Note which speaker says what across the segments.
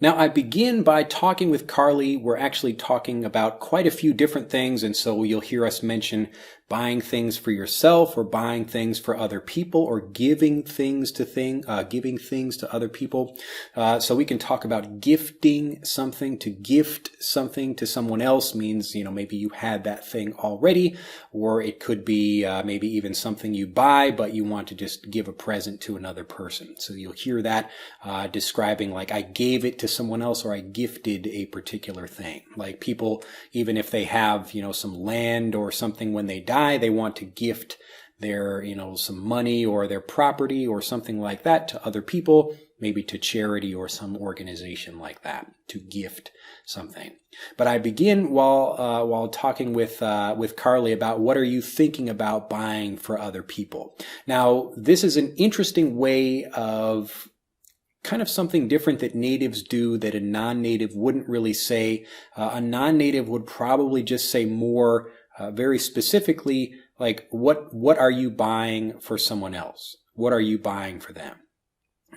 Speaker 1: Now, I begin by talking with Carly. We're actually talking about quite a few different things, and so you'll hear us mention buying things for yourself or buying things for other people or giving things to other people. So we can talk about gifting something. To gift something to someone else means, maybe you had that thing already, or it could be maybe even something you buy, but you want to just give a present to another person. So you'll hear that describing like I gave it to someone else or I gifted a particular thing. Like people, even if they have, some land or something when they die, they want to gift their, some money or their property or something like that to other people, maybe to charity or some organization like that, to gift something. But I begin while talking with Carly about what are you thinking about buying for other people. Now, this is an interesting way of kind of something different that natives do that a non-native wouldn't really say. A non-native would probably just say more very specifically, like what are you buying for someone else? What are you buying for them?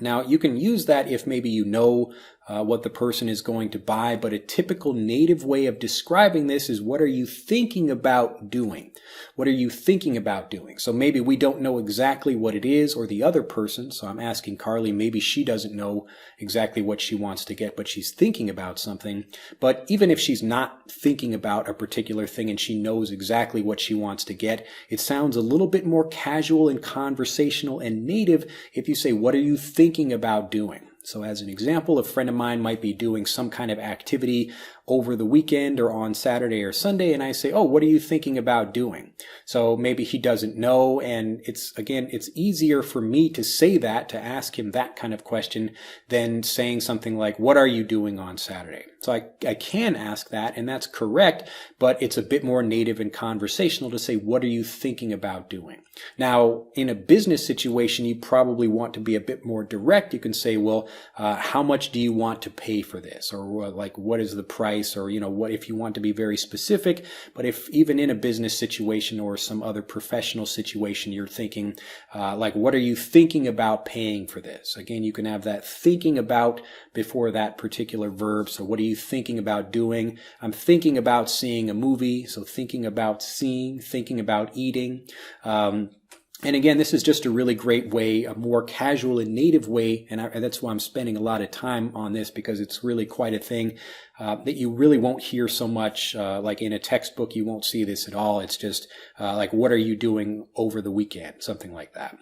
Speaker 1: Now, you can use that if maybe you know what the person is going to buy, but a typical native way of describing this is what are you thinking about doing? What are you thinking about doing? So maybe we don't know exactly what it is or the other person, so I'm asking Carly, maybe she doesn't know exactly what she wants to get, but she's thinking about something. But even if she's not thinking about a particular thing and she knows exactly what she wants to get, it sounds a little bit more casual and conversational and native if you say, what are you thinking about doing? So as an example, a friend of mine might be doing some kind of activity over the weekend or on Saturday or Sunday, and I say, oh, what are you thinking about doing? So maybe he doesn't know, and it's easier for me to say that, to ask him that kind of question, than saying something like, what are you doing on Saturday? So I can ask that, and that's correct, but it's a bit more native and conversational to say, what are you thinking about doing? Now, in a business situation, you probably want to be a bit more direct. You can say, well, how much do you want to pay for this? Or like, what is the price? Or, what if you want to be very specific, but if even in a business situation or some other professional situation, you're thinking, like, what are you thinking about paying for this? Again, you can have that thinking about before that particular verb. So what are you thinking about doing? I'm thinking about seeing a movie. So thinking about seeing, thinking about eating. And again, this is just a really great way, a more casual and native way, and that's why I'm spending a lot of time on this, because it's really quite a thing that you really won't hear so much. Like in a textbook, you won't see this at all. It's just like, what are you doing over the weekend? Something like that.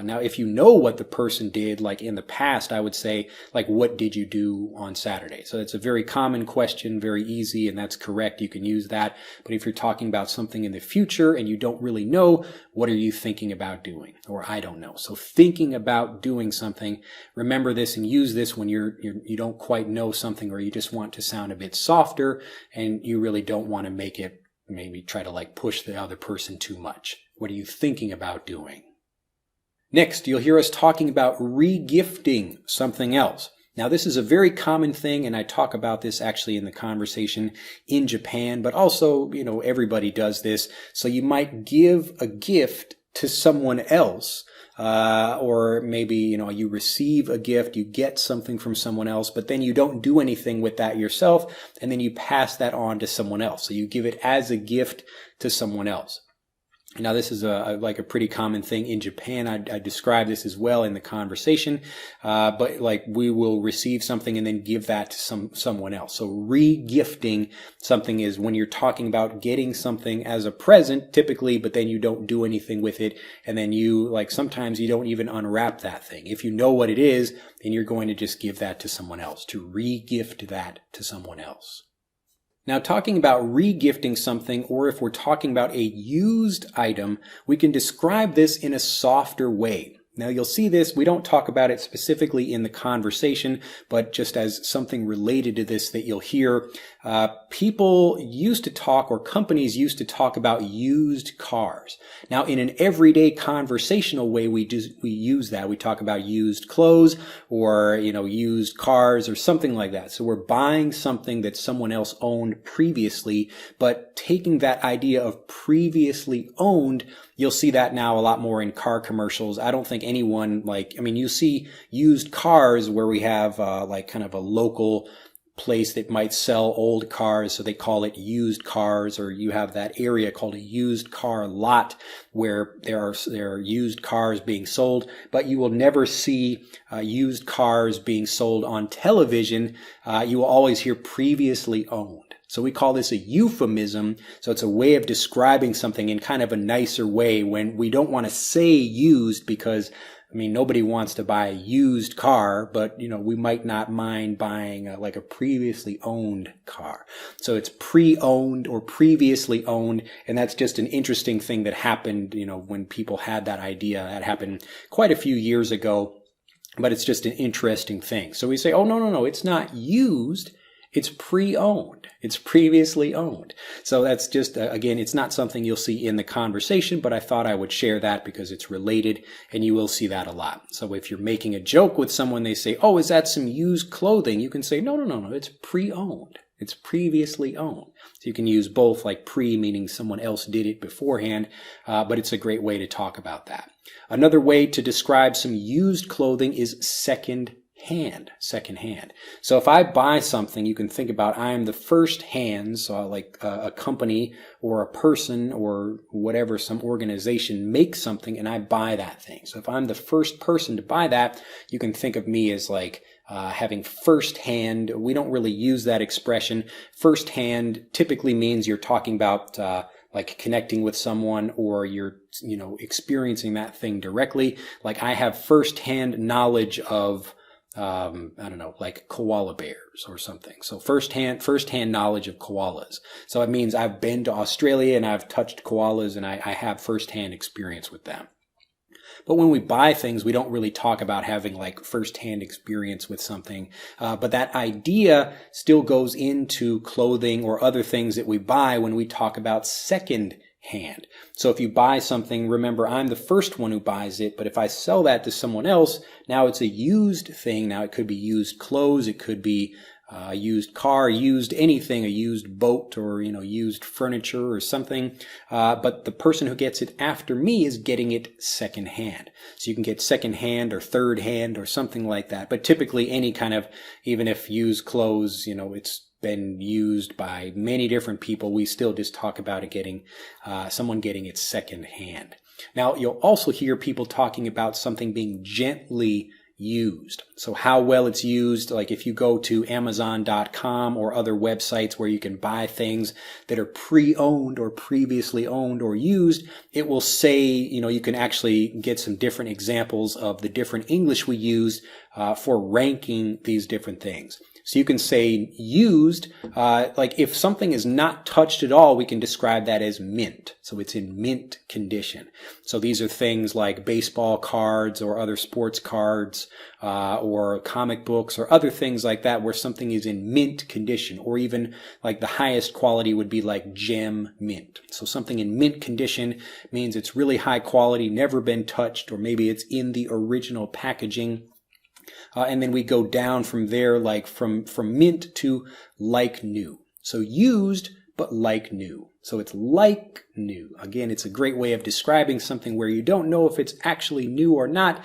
Speaker 1: Now, if you know what the person did, like in the past, I would say, like, what did you do on Saturday? So it's a very common question, very easy, and that's correct. You can use that. But if you're talking about something in the future and you don't really know, what are you thinking about doing? Or I don't know. So thinking about doing something, remember this and use this when you don't quite know something, or you just want to sound a bit softer and you really don't want to make it, maybe try to like push the other person too much. What are you thinking about doing? Next, you'll hear us talking about re-gifting something else. Now, this is a very common thing, and I talk about this actually in the conversation in Japan, but also, everybody does this. So you might give a gift to someone else, or maybe, you receive a gift, you get something from someone else, but then you don't do anything with that yourself, and then you pass that on to someone else. So you give it as a gift to someone else. Now, this is a pretty common thing in Japan. I describe this as well in the conversation, but like we will receive something and then give that to someone else. So re-gifting something is when you're talking about getting something as a present, typically, but then you don't do anything with it, and then sometimes you don't even unwrap that thing. If you know what it is, then you're going to just give that to someone else, to re-gift that to someone else. Now, talking about re-gifting something, or if we're talking about a used item, we can describe this in a softer way. Now, you'll see this. We don't talk about it specifically in the conversation, but just as something related to this that you'll hear, people used to talk, or companies used to talk about used cars. Now, in an everyday conversational way, we use that. We talk about used clothes or, used cars or something like that. So we're buying something that someone else owned previously, but taking that idea of previously owned, you'll see that now a lot more in car commercials. I don't think anyone, like, I mean, you see used cars where we have like kind of a local place that might sell old cars, so they call it used cars, or you have that area called a used car lot where there are used cars being sold, but you will never see used cars being sold on television. You will always hear previously owned. So we call this a euphemism. So it's a way of describing something in kind of a nicer way when we don't want to say used, because I mean, nobody wants to buy a used car, but, you know, we might not mind buying like a previously owned car. So it's pre-owned or previously owned. And that's just an interesting thing that happened, you know, when people had that idea. That happened quite a few years ago, but it's just an interesting thing. So we say, oh, no, it's not used. It's pre-owned. It's previously owned. So that's just, again, it's not something you'll see in the conversation, but I thought I would share that because it's related and you will see that a lot. So if you're making a joke with someone, they say, oh, is that some used clothing? You can say, no, it's pre-owned. It's previously owned. So you can use both, like pre meaning someone else did it beforehand, but it's a great way to talk about that. Another way to describe some used clothing is second hand. So if I buy something, you can think about I am the first hand, so like a company or a person or whatever, some organization makes something and I buy that thing. So if I'm the first person to buy that, you can think of me as like having first hand. We don't really use that expression. First hand typically means you're talking about like connecting with someone, or you're, you know, experiencing that thing directly. Like I have first-hand knowledge of I don't know, like koala bears or something. So first-hand knowledge of koalas. So it means I've been to Australia and I've touched koalas and I have first-hand experience with them. But when we buy things, we don't really talk about having like first-hand experience with something. But that idea still goes into clothing or other things that we buy when we talk about second hand. So if you buy something, remember I'm the first one who buys it, but if I sell that to someone else, now it's a used thing. Now it could be used clothes, it could be a used car, used anything, a used boat, or, you know, used furniture or something. But the person who gets it after me is getting it second hand. So you can get second hand or third hand or something like that. But typically any kind of, even if used clothes, you know, it's been used by many different people, we still just talk about it getting, someone getting it second hand. Now, you'll also hear people talking about something being gently used. So how well it's used, like if you go to Amazon.com or other websites where you can buy things that are pre-owned or previously owned or used, it will say, you know, you can actually get some different examples of the different English we use for ranking these different things. So you can say used, like if something is not touched at all, we can describe that as mint. So it's in mint condition. So these are things like baseball cards or other sports cards, or comic books or other things like that where something is in mint condition, or even like the highest quality would be like gem mint. So something in mint condition means it's really high quality, never been touched, or maybe it's in the original packaging. And then we go down from there, like from mint to like new. So used, but like new. So it's like new. Again, it's a great way of describing something where you don't know if it's actually new or not.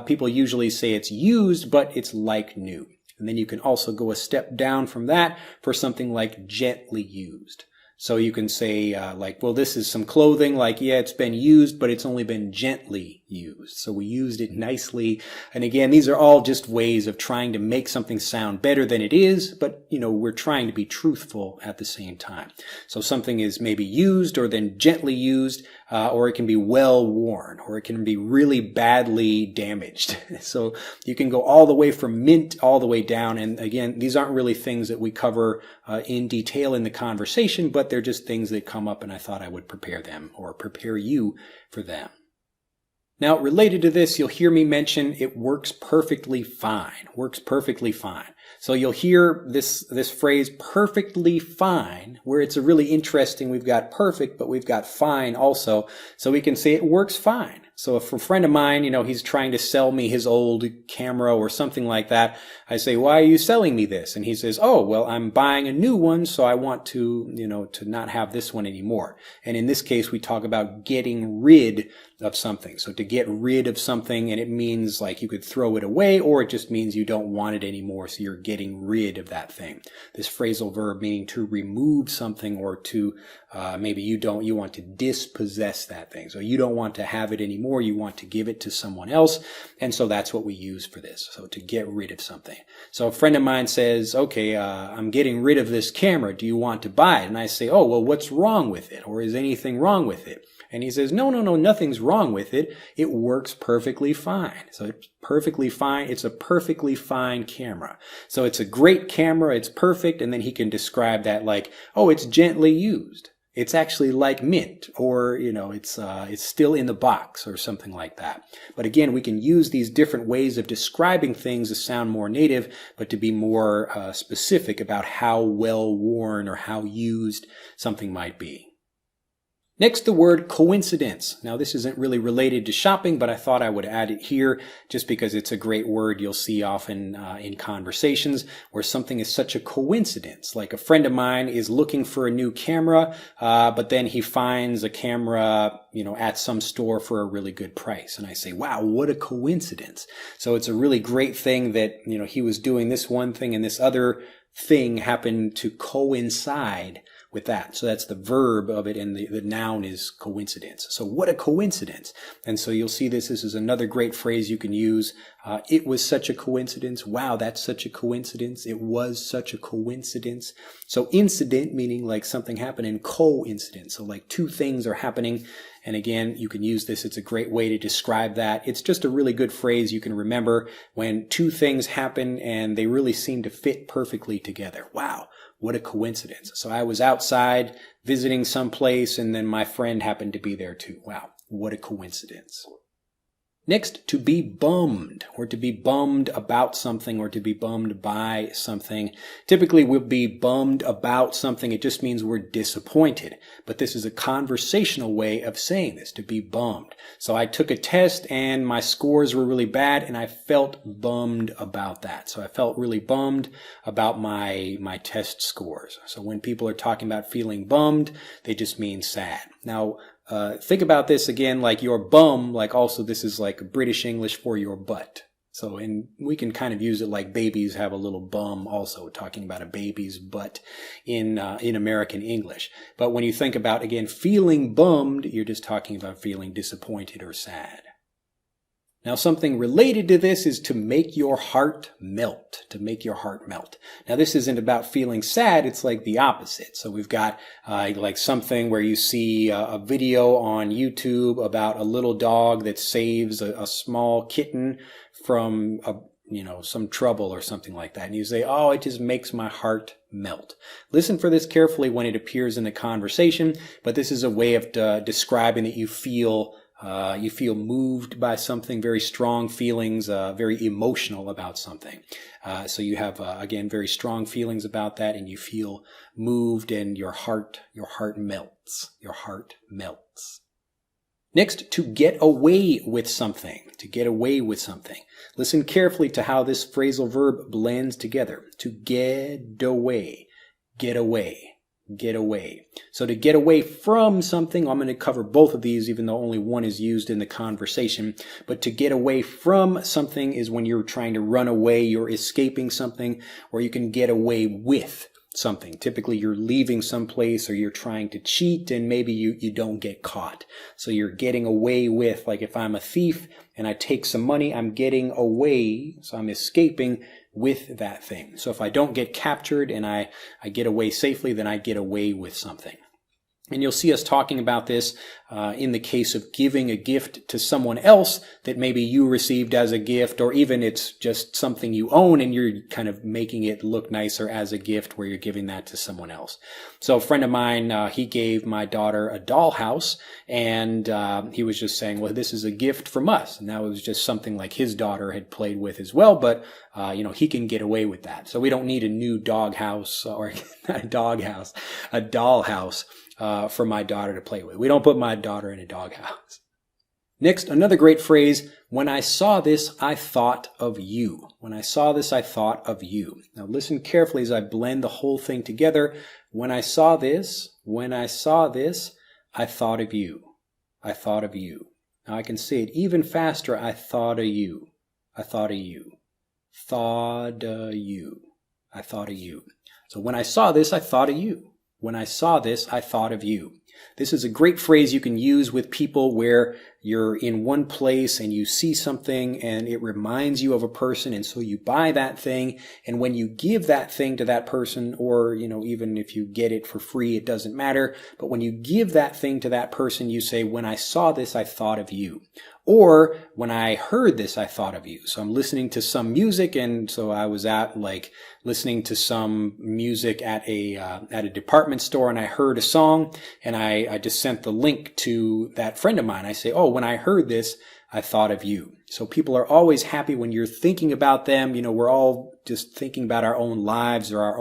Speaker 1: People usually say it's used, but it's like new. And then you can also go a step down from that for something like gently used. So you can say, like, well, this is some clothing, like, yeah, it's been used, but it's only been gently used. So we used it nicely. And again, these are all just ways of trying to make something sound better than it is, but, you know, we're trying to be truthful at the same time. So something is maybe used or then gently used, or it can be well worn, or it can be really badly damaged. So you can go all the way from mint all the way down. And again, these aren't really things that we cover in detail in the conversation, but they're just things that come up, and I thought I would prepare them or prepare you for them. Now, related to this, you'll hear me mention it works perfectly fine. Works perfectly fine. So you'll hear this phrase perfectly fine, where it's a really interesting, we've got perfect, but we've got fine also. So we can say it works fine. So if a friend of mine, he's trying to sell me his old camera or something like that, I say, why are you selling me this? And he says, oh, well, I'm buying a new one, so I want to, to not have this one anymore. And in this case, we talk about getting rid of something. So to get rid of something, and it means like you could throw it away, or it just means you don't want it anymore, so you're getting rid of that thing. This phrasal verb meaning to remove something, or to maybe you want to dispossess that thing. So you don't want to have it anymore, you want to give it to someone else, and so that's what we use for this. So to get rid of something. So a friend of mine says, okay, I'm getting rid of this camera, do you want to buy it? And I say, oh, well, what's wrong with it? Or is anything wrong with it? And he says, no, nothing's wrong with it. It works perfectly fine. So it's perfectly fine. It's a perfectly fine camera. So it's a great camera. It's perfect. And then he can describe that like, oh, it's gently used. It's actually like mint, or, it's still in the box or something like that. But again, we can use these different ways of describing things to sound more native, but to be more specific about how well worn or how used something might be. Next, the word coincidence. Now, this isn't really related to shopping, but I thought I would add it here just because it's a great word you'll see often in conversations where something is such a coincidence. Like a friend of mine is looking for a new camera, but then he finds a camera, at some store for a really good price. And I say, wow, what a coincidence. So it's a really great thing that, he was doing this one thing and this other thing happened to coincide with that. So that's the verb of it, and the noun is coincidence. So what a coincidence. And so you'll see this is another great phrase you can use. It was such a coincidence. Wow, that's such a coincidence. It was such a coincidence. So incident meaning like something happened, and coincidence. So like two things are happening. And again, you can use this. It's a great way to describe that. It's just a really good phrase you can remember when two things happen and they really seem to fit perfectly together. Wow. What a coincidence. So I was outside visiting someplace and then my friend happened to be there too. Wow, what a coincidence. Next, to be bummed, or to be bummed about something, or to be bummed by something. Typically, we'll be bummed about something. It just means we're disappointed. But this is a conversational way of saying this, to be bummed. So I took a test and my scores were really bad and I felt bummed about that. So I felt really bummed about my test scores. So when people are talking about feeling bummed, they just mean sad. Now, think about this again, like your bum, like also this is like British English for your butt. So, and we can kind of use it like babies have a little bum also, talking about a baby's butt in American English. But when you think about, again, feeling bummed, you're just talking about feeling disappointed or sad. Now, something related to this is to make your heart melt, to make your heart melt. Now, this isn't about feeling sad. It's like the opposite. So we've got like something where you see a video on YouTube about a little dog that saves a small kitten from some trouble or something like that. And you say, oh, it just makes my heart melt. Listen for this carefully when it appears in the conversation, but this is a way of describing that you feel moved by something, very strong feelings, very emotional about something. So you have, again, very strong feelings about that, and you feel moved, and your heart melts. Your heart melts. Next, to get away with something. To get away with something. Listen carefully to how this phrasal verb blends together. To get away. Get away. Get away. So to get away from something, I'm going to cover both of these even though only one is used in the conversation. But to get away from something is when you're trying to run away, you're escaping something, or you can get away with something. Typically you're leaving someplace or you're trying to cheat and maybe you don't get caught. So you're getting away with, like if I'm a thief and I take some money, I'm getting away, so I'm escaping with that thing. So if I don't get captured and I get away safely, then I get away with something. And you'll see us talking about this in the case of giving a gift to someone else that maybe you received as a gift, or even it's just something you own and you're kind of making it look nicer as a gift where you're giving that to someone else. So a friend of mine, he gave my daughter a dollhouse, and he was just saying, well, this is a gift from us. And that was just something like his daughter had played with as well, but he can get away with that. So we don't need a new doghouse, or not a doghouse, a dollhouse for my daughter to play with. We don't put my daughter in a doghouse. Next, another great phrase, when I saw this, I thought of you. When I saw this, I thought of you. Now listen carefully as I blend the whole thing together. When I saw this, I thought of you. I thought of you. Now I can say it even faster. I thought of you. I thought of you. Thought of you. I thought of you. So when I saw this, I thought of you. When I saw this, I thought of you. This is a great phrase you can use with people where you're in one place and you see something and it reminds you of a person, and so you buy that thing, and when you give that thing to that person, or even if you get it for free, it doesn't matter, but when you give that thing to that person, you say, when I saw this, I thought of you. Or when I heard this, I thought of you. So I'm listening to some music, and so I was listening to some music at a department store, and I heard a song, and I just sent the link to that friend of mine. I say, oh, when I heard this, I thought of you. So people are always happy when you're thinking about them. We're all just thinking about our own lives, or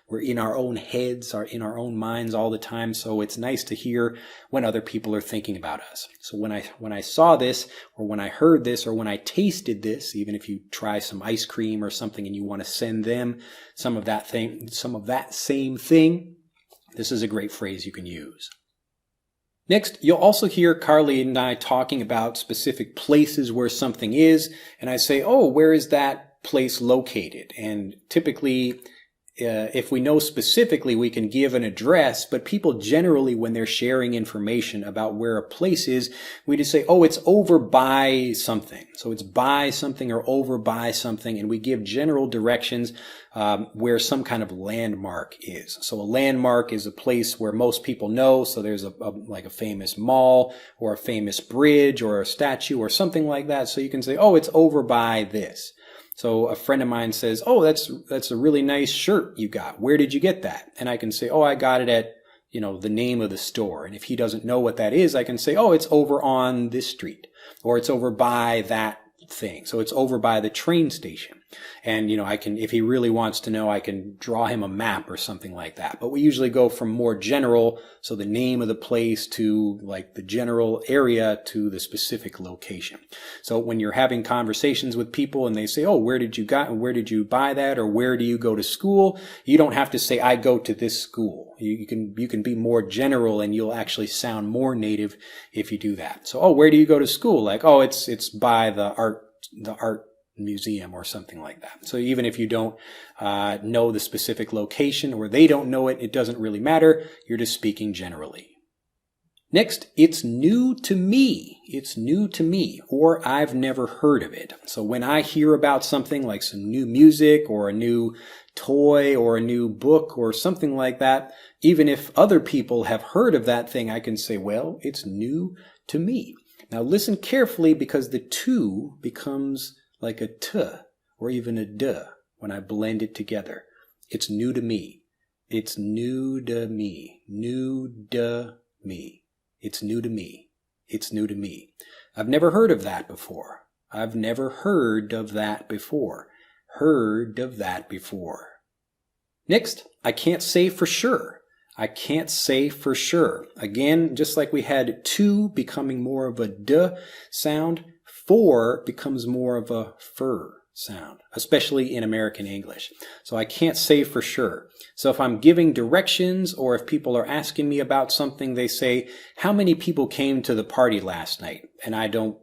Speaker 1: we're in our own heads, or in our own minds all the time. So it's nice to hear when other people are thinking about us. So when I saw this, or when I heard this, or when I tasted this, even if you try some ice cream or something and you want to send them some of that same thing, this is a great phrase you can use. Next, you'll also hear Carly and I talking about specific places where something is, and I say, oh, where is that place located? And typically, if we know specifically, we can give an address, but people generally, when they're sharing information about where a place is, we just say, oh, it's over by something. So it's by something or over by something, and we give general directions where some kind of landmark is. So a landmark is a place where most people know. So there's like a famous mall, or a famous bridge, or a statue, or something like that. So you can say, oh, it's over by this. So a friend of mine says, oh, that's a really nice shirt you got. Where did you get that? And I can say, oh, I got it at, the name of the store. And if he doesn't know what that is, I can say, oh, it's over on this street, or it's over by that thing. So it's over by the train station. And, if he really wants to know, I can draw him a map or something like that. But we usually go from more general, so the name of the place, to like the general area, to the specific location. So when you're having conversations with people and they say, oh, where did you buy that? Or where do you go to school? You don't have to say, I go to this school. You can be more general, and you'll actually sound more native if you do that. So, oh, where do you go to school? Like, oh, it's by the art museum or something like that. So even if you don't know the specific location, or they don't know it, it doesn't really matter. You're just speaking generally. Next, it's new to me. It's new to me, or I've never heard of it. So when I hear about something like some new music, or a new toy, or a new book, or something like that, even if other people have heard of that thing, I can say, well, it's new to me. Now listen carefully, because the to becomes like a t, or even a d when I blend it together. It's new to me. It's new to me. New to me. It's new to me. It's new to me. I've never heard of that before. I've never heard of that before. Heard of that before. Next, I can't say for sure. I can't say for sure. Again, just like we had to becoming more of a d sound, for becomes more of a fur sound, especially in American English. So I can't say for sure. So if I'm giving directions, or if people are asking me about something, they say, how many people came to the party last night? And I don't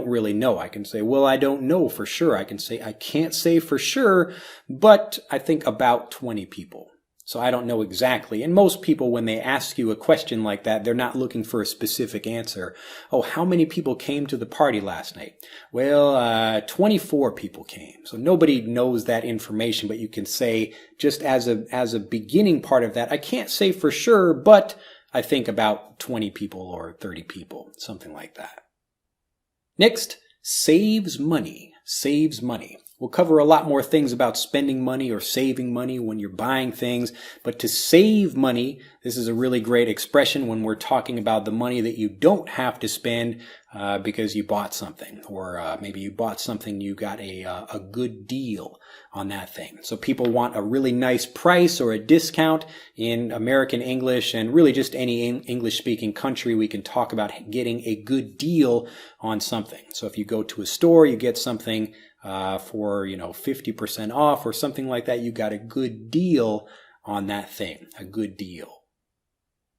Speaker 1: really know. I can say, well, I don't know for sure. I can say, I can't say for sure, but I think about 20 people. So I don't know exactly. And most people, when they ask you a question like that, they're not looking for a specific answer. Oh, how many people came to the party last night? Well, 24 people came. So nobody knows that information, but you can say, just as a beginning part of that, I can't say for sure, but I think about 20 people or 30 people, something like that. Next, saves money. Saves money. We'll cover a lot more things about spending money or saving money when you're buying things, but to save money, this is a really great expression when we're talking about the money that you don't have to spend because you bought something, or maybe you bought something, you got a good deal on that thing. So people want a really nice price or a discount in American English, and really just any English-speaking country, we can talk about getting a good deal on something. So if you go to a store, you get something for 50% off or something like that, you got a good deal on that thing, a good deal.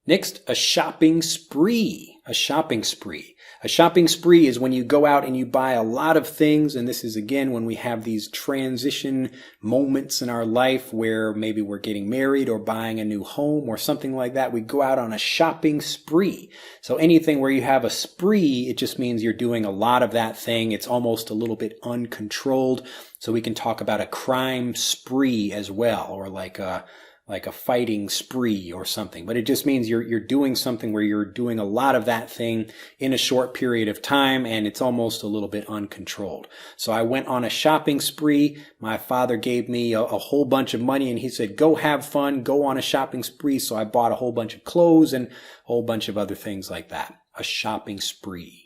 Speaker 1: Next, a shopping spree. A shopping spree. A shopping spree is when you go out and you buy a lot of things, and this is again when we have these transition moments in our life where maybe we're getting married or buying a new home or something like that. We go out on a shopping spree. So anything where you have a spree, it just means you're doing a lot of that thing. It's almost a little bit uncontrolled. So we can talk about a crime spree as well, or like a fighting spree or something. But it just means you're doing something where you're doing a lot of that thing in a short period of time, and it's almost a little bit uncontrolled. So I went on a shopping spree. My father gave me a whole bunch of money, and he said, go have fun, go on a shopping spree. So I bought a whole bunch of clothes and a whole bunch of other things like that. A shopping spree.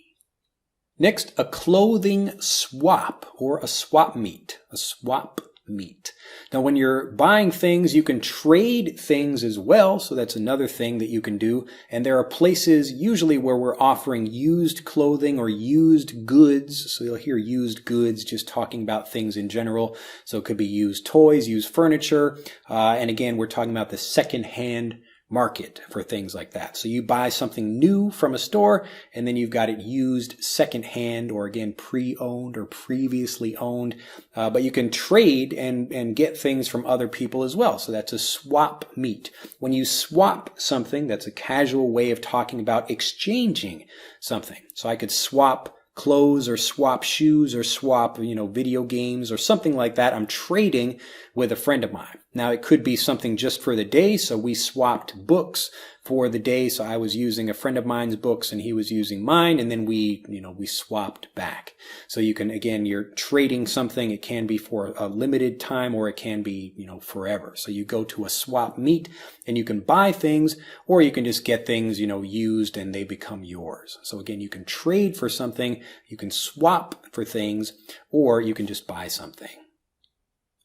Speaker 1: Next, a clothing swap or a swap meet. A swap meet. Now, when you're buying things, you can trade things as well. So that's another thing that you can do. And there are places usually where we're offering used clothing or used goods. So you'll hear used goods just talking about things in general. So it could be used toys, used furniture. And again, we're talking about the secondhand market for things like that. So you buy something new from a store, and then you've got it used secondhand, or again, pre-owned or previously owned. But you can trade and get things from other people as well. So that's a swap meet. When you swap something, that's a casual way of talking about exchanging something. So I could swap clothes or swap shoes or swap, video games or something like that. I'm trading with a friend of mine. Now, it could be something just for the day. So we swapped books for the day. So I was using a friend of mine's books and he was using mine. And then we swapped back. So you can, again, you're trading something. It can be for a limited time or it can be, forever. So you go to a swap meet and you can buy things, or you can just get things, used and they become yours. So again, you can trade for something, you can swap for things, or you can just buy something.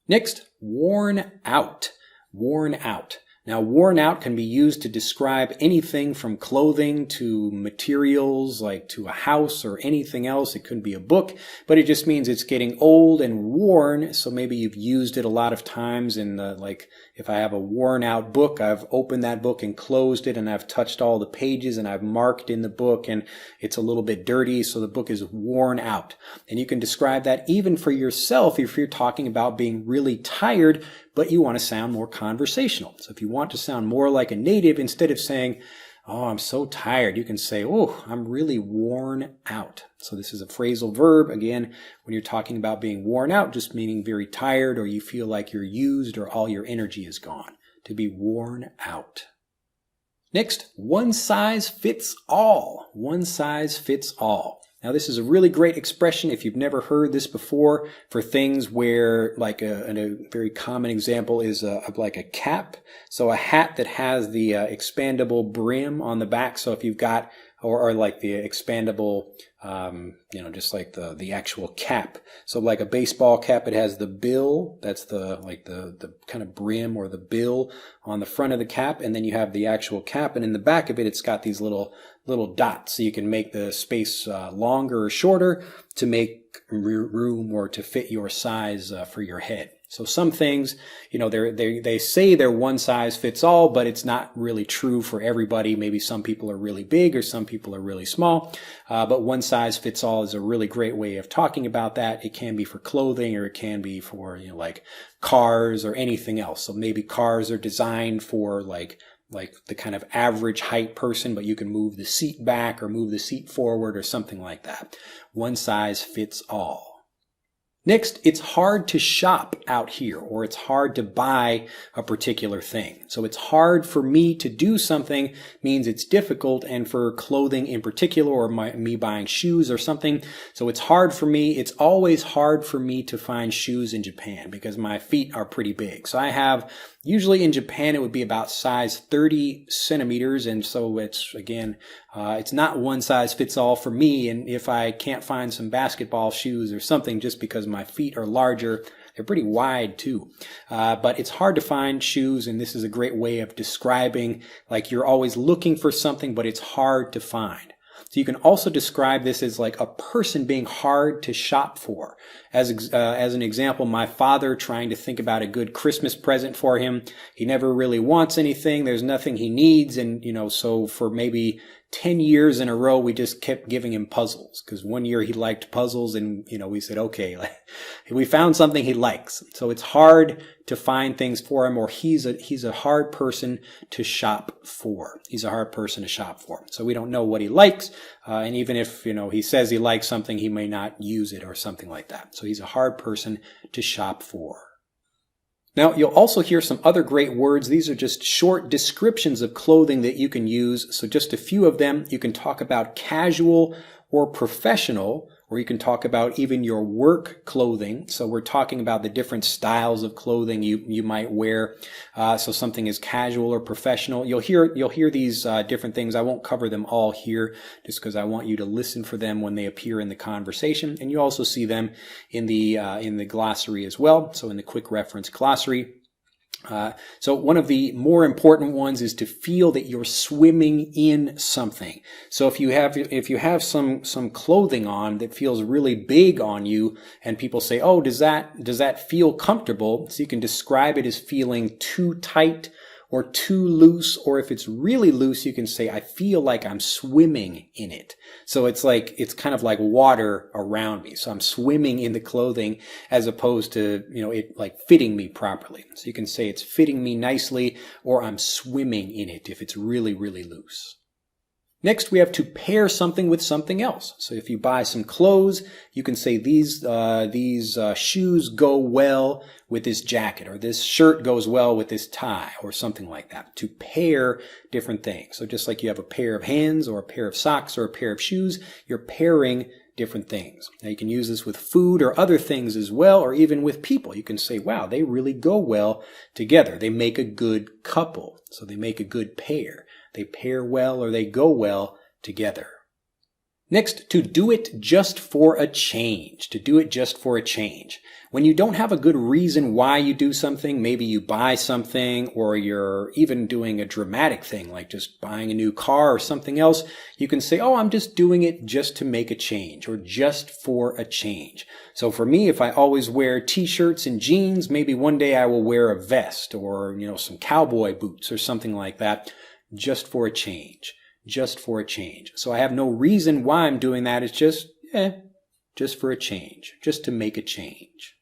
Speaker 1: Next, worn out. Worn out. Now, worn out can be used to describe anything from clothing to materials, like to a house or anything else. It could be a book, but it just means it's getting old and worn. So maybe you've used it a lot of times, and like if I have a worn out book, I've opened that book and closed it, and I've touched all the pages and I've marked in the book, and it's a little bit dirty, so the book is worn out. And you can describe that even for yourself if you're talking about being really tired, but you want to sound more conversational. So if you want to sound more like a native, instead of saying, oh, I'm so tired, you can say, oh, I'm really worn out. So this is a phrasal verb. Again, when you're talking about being worn out, just meaning very tired, or you feel like you're used or all your energy is gone. To be worn out. Next, one size fits all. One size fits all. Now, this is a really great expression if you've never heard this before for things where, like a very common example is like a cap. So a hat that has the expandable brim on the back. So if you've got, or like the expandable, just like the actual cap. So like a baseball cap, it has the bill. That's the kind of brim or the bill on the front of the cap. And then you have the actual cap. And in the back of it, it's got these little dots. So you can make the space longer or shorter to make room or to fit your size for your head. So some things, they say they're one size fits all, but it's not really true for everybody. Maybe some people are really big or some people are really small. But one size fits all is a really great way of talking about that. It can be for clothing, or it can be for, like cars or anything else. So maybe cars are designed for like the kind of average height person, but you can move the seat back or move the seat forward or something like that. One size fits all. Next, it's hard to shop out here, or it's hard to buy a particular thing. So it's hard for me to do something means it's difficult, and for clothing in particular, or me buying shoes or something. So it's hard for me. It's always hard for me to find shoes in Japan because my feet are pretty big. So I have, usually in Japan, it would be about size 30 centimeters. And so it's, again, it's not one size fits all for me. And if I can't find some basketball shoes or something just because my feet are larger, they're pretty wide too. But it's hard to find shoes, and this is a great way of describing, like, you're always looking for something, but it's hard to find. So you can also describe this as like a person being hard to shop for. As an example, my father trying to think about a good Christmas present for him. He never really wants anything. There's nothing he needs. And, so for maybe 10 years in a row, we just kept giving him puzzles, because one year he liked puzzles, and, we said, okay, we found something he likes. So it's hard to find things for him, or he's a hard person to shop for. He's a hard person to shop for. So we don't know what he likes. And even if, he says he likes something, he may not use it or something like that. So he's a hard person to shop for. Now, you'll also hear some other great words. These are just short descriptions of clothing that you can use. So just a few of them. You can talk about casual or professional, or you can talk about even your work clothing. So we're talking about the different styles of clothing you might wear. So something is casual or professional. You'll hear these different things. I won't cover them all here just because I want you to listen for them when they appear in the conversation. And you also see them in the glossary as well. So in the quick reference glossary. So one of the more important ones is to feel that you're swimming in something. So if you have some clothing on that feels really big on you, and people say, "Oh, does that feel comfortable?" So you can describe it as feeling too tight or too loose, or if it's really loose, you can say, "I feel like I'm swimming in it." So it's kind of like water around me. So I'm swimming in the clothing as opposed to, it like fitting me properly. So you can say it's fitting me nicely, or I'm swimming in it if it's really, really loose. Next, we have to pair something with something else. So if you buy some clothes, you can say these shoes go well with this jacket, or this shirt goes well with this tie, or something like that. To pair different things. So just like you have a pair of hands, or a pair of socks, or a pair of shoes, you're pairing different things. Now you can use this with food or other things as well, or even with people. You can say, wow, they really go well together. They make a good couple. So they make a good pair. They pair well, or they go well together. Next, to do it just for a change. To do it just for a change. When you don't have a good reason why you do something, maybe you buy something, or you're even doing a dramatic thing like just buying a new car or something else, you can say, oh, I'm just doing it just to make a change, or just for a change. So for me, if I always wear t-shirts and jeans, maybe one day I will wear a vest, or, some cowboy boots or something like that, just for a change. Just for a change. So I have no reason why I'm doing that. It's just for a change, just to make a change.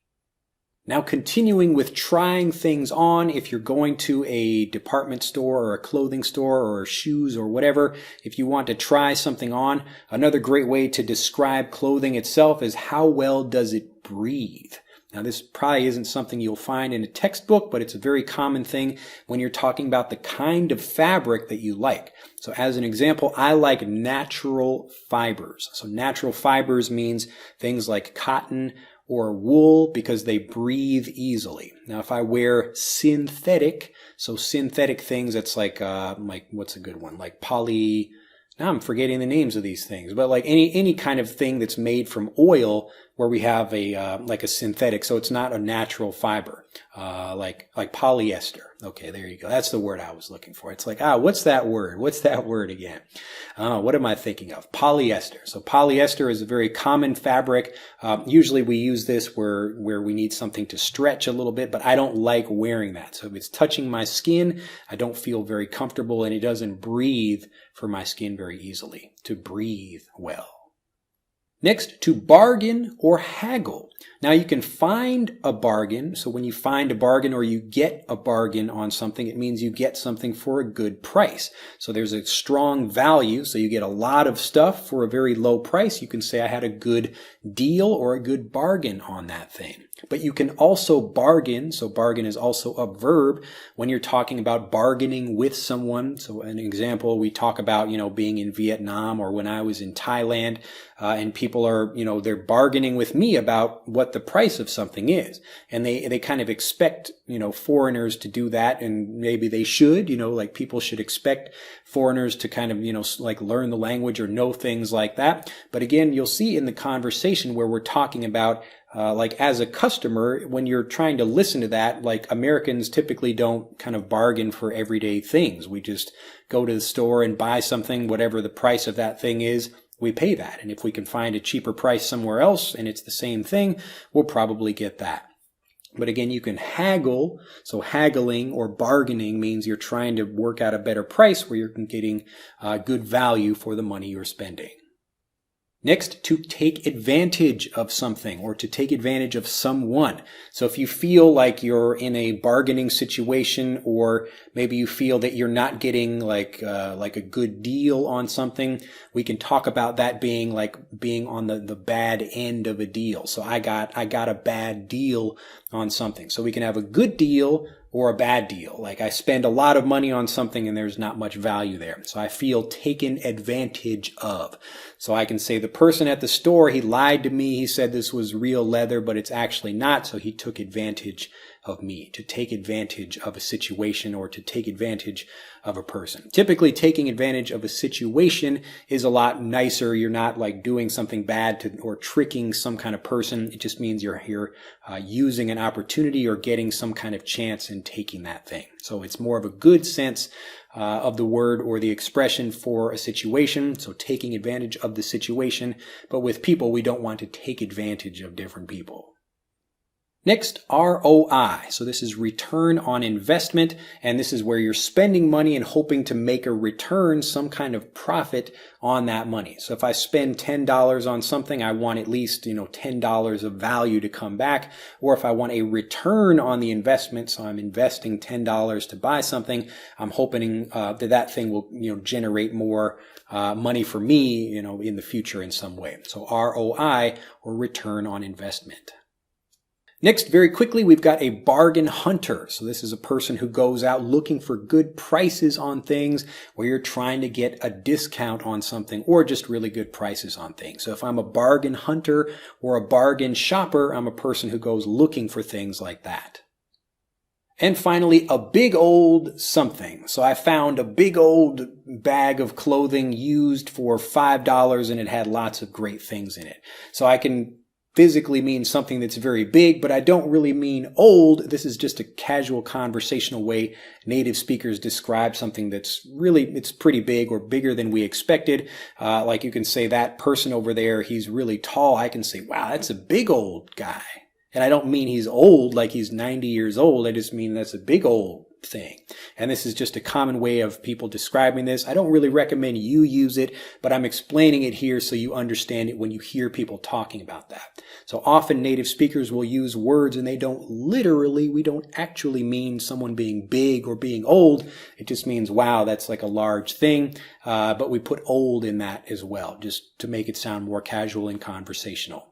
Speaker 1: Now, continuing with trying things on, if you're going to a department store or a clothing store or shoes or whatever, if you want to try something on, another great way to describe clothing itself is how well does it breathe? Now, this probably isn't something you'll find in a textbook, but it's a very common thing when you're talking about the kind of fabric that you like. So as an example, I like natural fibers. So natural fibers means things like cotton or wool, because they breathe easily. Now, if I wear synthetic, so synthetic things, it's like what's a good one? Like now I'm forgetting the names of these things, but like any kind of thing that's made from oil, where we have like a synthetic, so it's not a natural fiber, like polyester. Okay, there you go. That's the word I was looking for. It's like, what's that word? What's that word again? What am I thinking of? Polyester. So polyester is a very common fabric. Usually we use this where we need something to stretch a little bit, but I don't like wearing that. So if it's touching my skin, I don't feel very comfortable, and it doesn't breathe for my skin very easily. To breathe well. Next, to bargain or haggle. Now you can find a bargain. So when you find a bargain or you get a bargain on something, it means you get something for a good price. So there's a strong value. So you get a lot of stuff for a very low price. You can say I had a good deal or a good bargain on that thing. But you can also bargain. So bargain is also a verb when you're talking about bargaining with someone. So an example, we talk about, being in Vietnam or when I was in Thailand, and people are, they're bargaining with me about what the price of something is. And they kind of expect, foreigners to do that. And maybe they should, like people should expect foreigners to kind of, like learn the language or know things like that. But again, you'll see in the conversation where we're talking about like as a customer, when you're trying to listen to that, like Americans typically don't kind of bargain for everyday things. We just go to the store and buy something, whatever the price of that thing is, we pay that. And if we can find a cheaper price somewhere else and it's the same thing, we'll probably get that. But again, you can haggle. So haggling or bargaining means you're trying to work out a better price where you're getting good value for the money you're spending. Next, to take advantage of something or to take advantage of someone. So if you feel like you're in a bargaining situation or maybe you feel that you're not getting like a good deal on something, we can talk about that being like being on the bad end of a deal. So I got a bad deal on something. So we can have a good deal or a bad deal. Like I spend a lot of money on something and there's not much value there. So I feel taken advantage of. So I can say the person at the store, he lied to me. He said this was real leather, but it's actually not. So he took advantage of me. To take advantage of a situation or to take advantage of a person. Typically taking advantage of a situation is a lot nicer. You're not like doing something bad or tricking some kind of person. It just means you're using an opportunity or getting some kind of chance in taking that thing. So it's more of a good sense of the word or the expression for a situation. So taking advantage of the situation. But with people, we don't want to take advantage of different people. Next, ROI. So this is return on investment, and this is where you're spending money and hoping to make a return, some kind of profit on that money. So if I spend $10 on something, I want at least, $10 of value to come back. Or if I want a return on the investment, so I'm investing $10 to buy something, I'm hoping that thing will, generate more money for me, in the future in some way. So ROI, or return on investment. Next, very quickly, we've got a bargain hunter. So this is a person who goes out looking for good prices on things, where you're trying to get a discount on something or just really good prices on things. So if I'm a bargain hunter or a bargain shopper, I'm a person who goes looking for things like that. And finally, a big old something. So I found a big old bag of clothing used for $5 and it had lots of great things in it. So I can physically mean something that's very big, but I don't really mean old. This is just a casual conversational way native speakers describe something that's really, it's pretty big or bigger than we expected. Like you can say that person over there, he's really tall. I can say, wow, that's a big old guy. And I don't mean he's old like he's 90 years old. I just mean that's a big old thing. And this is just a common way of people describing this. I don't really recommend you use it, but I'm explaining it here so you understand it when you hear people talking about that. So often native speakers will use words and we don't actually mean someone being big or being old. It just means, wow, that's like a large thing. But we put old in that as well, just to make it sound more casual and conversational.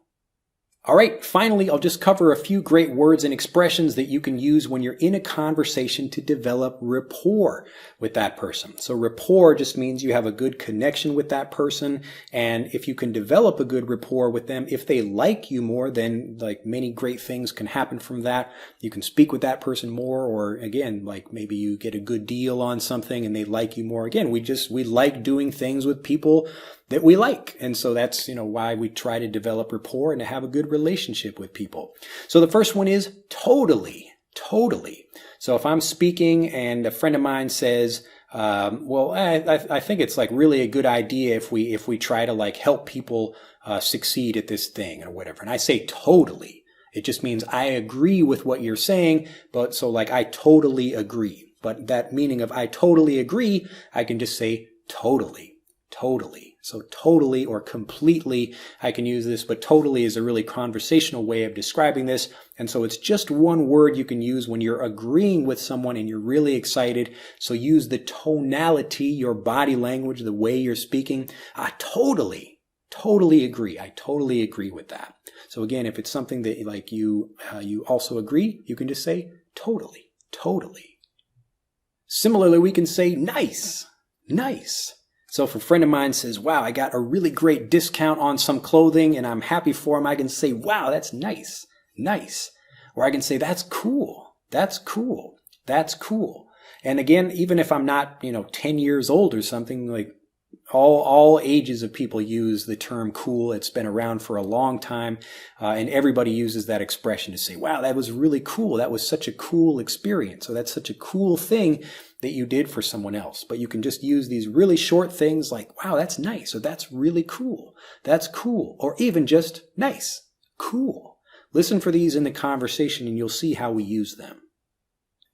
Speaker 1: All right, finally, I'll just cover a few great words and expressions that you can use when you're in a conversation to develop rapport with that person. So rapport just means you have a good connection with that person. And if you can develop a good rapport with them, if they like you more, then like many great things can happen from that. You can speak with that person more, or again, like maybe you get a good deal on something and they like you more. Again, we like doing things with people that we like. And so that's, why we try to develop rapport and to have a good relationship with people. So the first one is totally. So if I'm speaking and a friend of mine says, I think it's like really a good idea if we try to like help people succeed at this thing or whatever. And I say totally. It just means I agree with what you're saying, but so like I totally agree. But that meaning of I totally agree, I can just say totally. Totally. So totally or completely, I can use this, but totally is a really conversational way of describing this. And so it's just one word you can use when you're agreeing with someone and you're really excited. So use the tonality, your body language, the way you're speaking. I totally agree. I totally agree with that. So again, if it's something that like you also agree, you can just say totally. Similarly, we can say nice. So if a friend of mine says, wow, I got a really great discount on some clothing and I'm happy for him, I can say, wow, that's nice. Or I can say, that's cool. And again, even if I'm not, 10 years old or something, like all ages of people use the term cool. It's been around for a long time, and everybody uses that expression to say, wow, that was really cool. That was such a cool experience. So that's such a cool thing that you did for someone else. But you can just use these really short things like, wow, that's nice, or that's really cool. That's cool. Or even just nice, cool. Listen for these in the conversation and you'll see how we use them.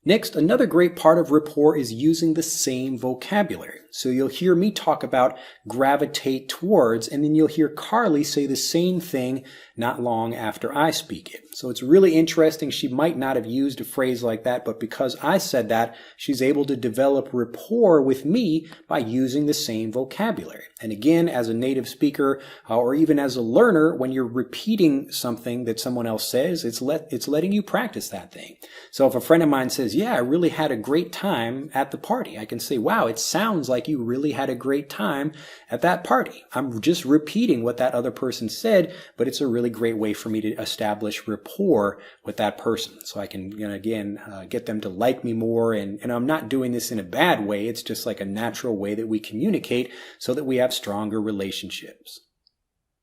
Speaker 1: Next, another great part of rapport is using the same vocabulary. So you'll hear me talk about gravitate towards, and then you'll hear Carly say the same thing not long after I speak it. So it's really interesting. She might not have used a phrase like that, but because I said that, she's able to develop rapport with me by using the same vocabulary. And again, as a native speaker or even as a learner, when you're repeating something that someone else says, it's letting you practice that thing. So if a friend of mine says, yeah, I really had a great time at the party, I can say, wow, it sounds like you really had a great time at that party. I'm just repeating what that other person said, but it's a really great way for me to establish rapport with that person. So I can, get them to like me more. And I'm not doing this in a bad way. It's just like a natural way that we communicate so that we have stronger relationships.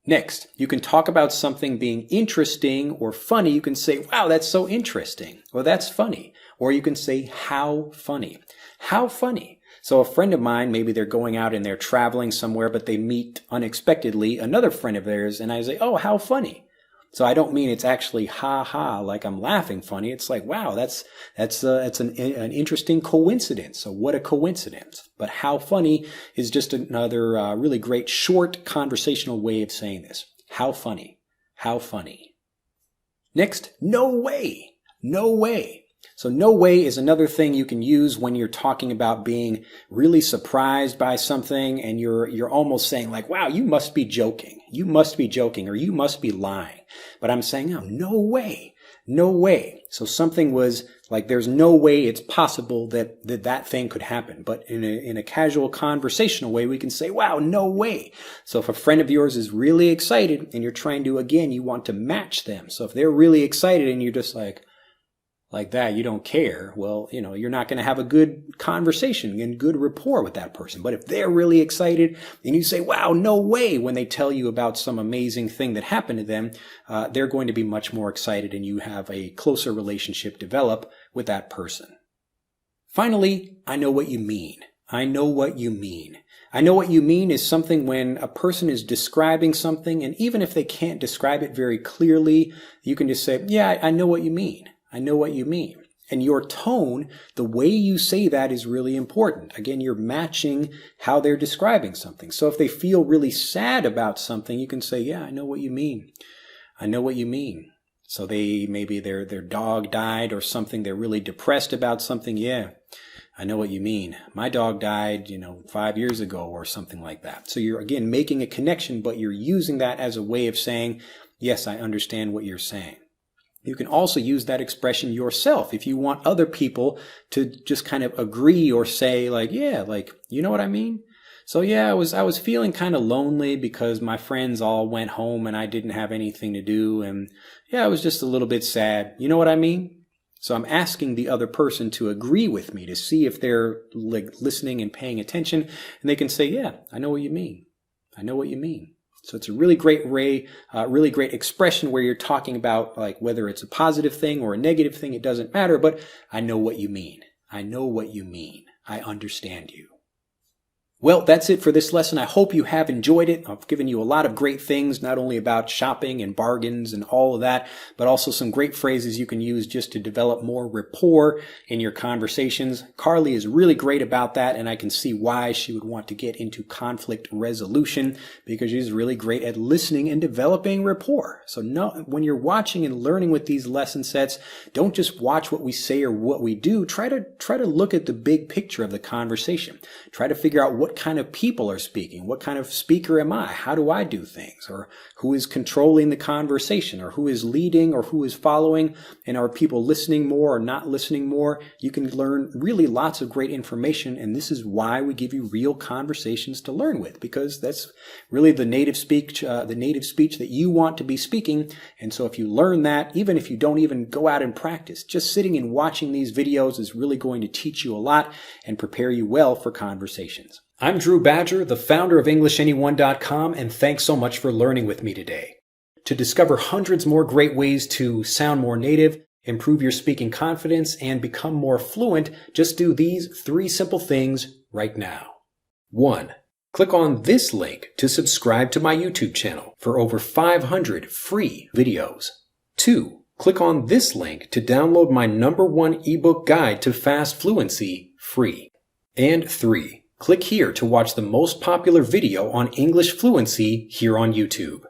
Speaker 1: Next, you can talk about something being interesting or funny. You can say, wow, that's so interesting, or that's funny. Or you can say, how funny. How funny. So a friend of mine, maybe they're going out and they're traveling somewhere, but they meet unexpectedly another friend of theirs, and I say, oh, how funny. So I don't mean it's actually ha ha, like I'm laughing funny. It's like, wow, that's an interesting coincidence. So what a coincidence. But how funny is just another really great short conversational way of saying this. How funny. How funny. Next, no way. No way. So no way is another thing you can use when you're talking about being really surprised by something and you're almost saying like, wow, you must be joking. You must be joking, or you must be lying. But I'm saying, oh, no way. No way. So something was like, there's no way it's possible that thing could happen. But in a casual conversational way, we can say, wow, no way. So if a friend of yours is really excited and you're trying to, again, you want to match them. So if they're really excited and you're just like that, you don't care, well, you're not going to have a good conversation and good rapport with that person. But if they're really excited and you say, wow, no way, when they tell you about some amazing thing that happened to them, they're going to be much more excited and you have a closer relationship develop with that person. Finally, I know what you mean. I know what you mean. I know what you mean is something when a person is describing something, and even if they can't describe it very clearly, you can just say, yeah, I know what you mean. I know what you mean. And your tone, the way you say that is really important. Again, you're matching how they're describing something. So if they feel really sad about something, you can say, yeah, I know what you mean. I know what you mean. So maybe their dog died or something. They're really depressed about something. Yeah, I know what you mean. My dog died, 5 years ago or something like that. So you're, again, making a connection, but you're using that as a way of saying, yes, I understand what you're saying. You can also use that expression yourself if you want other people to just kind of agree or say like, yeah, like, you know what I mean? So yeah, I was feeling kind of lonely because my friends all went home and I didn't have anything to do. And yeah, I was just a little bit sad. You know what I mean? So I'm asking the other person to agree with me to see if they're like listening and paying attention. And they can say, yeah, I know what you mean. I know what you mean. So it's a really great really great expression where you're talking about like whether it's a positive thing or a negative thing, it doesn't matter, but I know what you mean. I know what you mean. I understand you. Well, that's it for this lesson. I hope you have enjoyed it. I've given you a lot of great things, not only about shopping and bargains and all of that, but also some great phrases you can use just to develop more rapport in your conversations. Carly is really great about that, and I can see why she would want to get into conflict resolution, because she's really great at listening and developing rapport. So when you're watching and learning with these lesson sets, don't just watch what we say or what we do. Try to look at the big picture of the conversation. Try to figure out what kind of people are speaking. What kind of speaker am I? How do I do things? Or who is controlling the conversation? Or who is leading? Or who is following? And are people listening more or not listening more? You can learn really lots of great information, and this is why we give you real conversations to learn with, because that's really the native speech that you want to be speaking. And so if you learn that, even if you don't even go out and practice, just sitting and watching these videos is really going to teach you a lot and prepare you well for conversations. I'm Drew Badger, the founder of EnglishAnyone.com, and thanks so much for learning with me today. To discover hundreds more great ways to sound more native, improve your speaking confidence, and become more fluent, just do these 3 simple things right now. 1. Click on this link to subscribe to my YouTube channel for over 500 free videos. 2. Click on this link to download my #1 ebook guide to fast fluency free. And 3. Click here to watch the most popular video on English fluency here on YouTube.